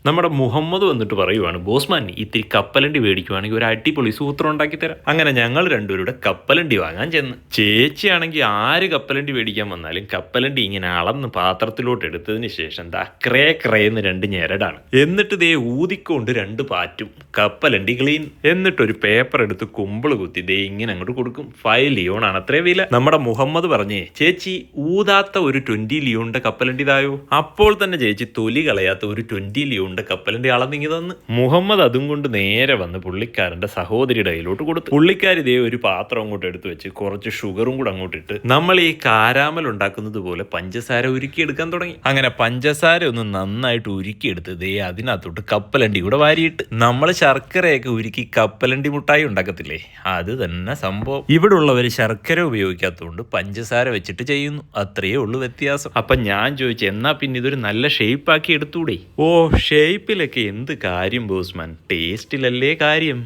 നമ്മുടെ മുഹമ്മദ് വന്നിട്ട് പറയുവാണ്, ബോസ്മാൻ ഇത്തിരി കപ്പലണ്ടി മേടിക്കുവാണെങ്കിൽ ഒരു അടിപൊളി സൂത്രം ഉണ്ടാക്കി തരാം. അങ്ങനെ ഞങ്ങൾ രണ്ടുപേരുടെ കപ്പലണ്ടി വാങ്ങാൻ ചെന്ന്. ചേച്ചിയാണെങ്കിൽ ആര് കപ്പലണ്ടി മേടിക്കാൻ വന്നാലും കപ്പലണ്ടി ഇങ്ങനെ അളന്ന് പാത്രത്തിലോട്ട് എടുത്തതിന് ശേഷം ദാ ക്രേന്ന് 2 ഞെരടാണ്. എന്നിട്ട് ദേ ഊതിക്കൊണ്ട് 2 പാറ്റും. കപ്പലണ്ടി ക്ലീൻ. എന്നിട്ടൊരു പേപ്പർ എടുത്ത് കുമ്പിള് കുത്തി ദേ ഇങ്ങനെ അങ്ങോട്ട് കൊടുക്കും. 5 ലിയോൺ ആണ് അത്രേ വില. നമ്മുടെ മുഹമ്മദ് പറഞ്ഞേ, ചേച്ചി ഊതാത്ത ഒരു 20 ലിയോണിന്റെ കപ്പലണ്ടി തായോ. അപ്പോൾ തന്നെ ചേച്ചി തൊലി കളയാത്ത ഒരു 20 ലിയോണിന്റെ കപ്പലണ്ടി അളന്നിങ്ങി തന്ന്. മുഹമ്മദ് അതും കൊണ്ട് നേരെ വന്ന് പുള്ളിക്കാരന്റെ സഹോദരിയുടെ കയ്യിലോട്ട് കൊടുത്തു. പുള്ളിക്കാരി ഇതേ ഒരു പാത്രം അങ്ങോട്ട് എടുത്തു വെച്ച് കുറച്ച് ഷുഗറും കൂടെ അങ്ങോട്ട് ഇട്ട് നമ്മൾ ഈ കാരാമൽ ഉണ്ടാക്കുന്നത് പോലെ പഞ്ചസാര ഉരുക്കിയെടുക്കാൻ തുടങ്ങി. അങ്ങനെ പഞ്ചസാര ഒന്ന് നന്നായിട്ട് ഉരുക്കിയെടുത്ത് ദേ അതിനകത്തോട്ട് കപ്പലണ്ടി കൂടെ വാരിയിട്ട് നമ്മൾ ശർക്കരയൊക്കെ ഉരുക്കി കപ്പലണ്ടി മുട്ടായി ഉണ്ടാക്കത്തില്ലേ, അത് തന്നെ സംഭവം. ഇവിടെ ഉള്ളവർ ശർക്കര ഉപയോഗിക്കാത്തതുകൊണ്ട് പഞ്ചസാര വെച്ചിട്ട് ചെയ്യുന്നു, അത്രയേ ഉള്ളൂ വ്യത്യാസം. അപ്പൊ ഞാൻ ചോദിച്ചു, എന്നാ പിന്നെ ഇതൊരു നല്ല ഷേപ്പ് ആക്കി എടുത്തൂടെ? ഓ, ഷേപ്പിലൊക്കെ എന്ത് കാര്യം ബോസ്മാൻ, ടേസ്റ്റിലല്ലേ കാര്യം.